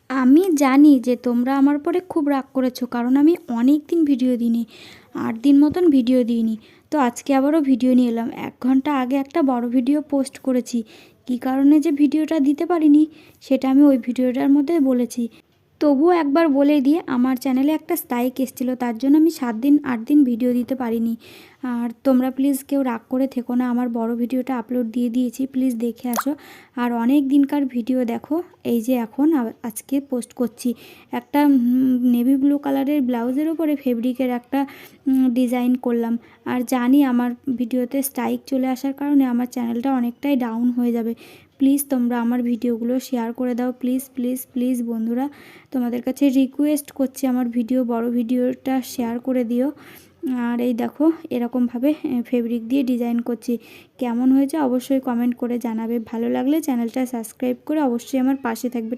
আমি জানি যে তোমরা আমার পরে খুব রাগ করেছো, কারণ আমি অনেক দিন ভিডিও দিইনি, 8 দিন মতন ভিডিও দিইনি। তো আজকে আবারও ভিডিও নিয়ে এলাম। 1 ঘন্টা আগে একটা বড় ভিডিও পোস্ট করেছি, কী কারণে যে ভিডিওটা দিতে পারিনি সেটা আমি ওই ভিডিওটার মধ্যে বলেছি। তবুও একবার বলে দিয়ে, আমার চ্যানেলে একটা স্ট্রাইক এসেছিলো, তার জন্য আমি 7 দিন 8 দিন ভিডিও দিতে পারিনি। আর তোমরা প্লিজ কেউ রাগ করে থেকো না, আমার বড় ভিডিওটা আপলোড দিয়ে দিয়েছি, প্লিজ দেখে আসো। আর অনেক দিনকার ভিডিও দেখো, এই যে এখন আজকে পোস্ট করছি। একটা নেভি ব্লু কালারের ব্লাউজের ওপরে ফেব্রিকের একটা ডিজাইন করলাম। আর জানি আমার ভিডিওতে স্ট্রাইক চলে আসার কারণে আমার চ্যানেলটা অনেকটাই ডাউন হয়ে যাবে। প্লিজ তোমরা আমার ভিডিওগুলো শেয়ার করে দাও, প্লিজ প্লিজ প্লিজ বন্ধুরা, তোমাদের কাছে রিকোয়েস্ট করছি, আমার বড় ভিডিওটা শেয়ার করে দিও। আর এই দেখো এরকমভাবে ফেব্রিক দিয়ে ডিজাইন করছি, কেমন হয়েছে অবশ্যই কমেন্ট করে জানাবে। ভালো লাগলে চ্যানেলটা সাবস্ক্রাইব করে অবশ্যই আমার পাশে থাকবে।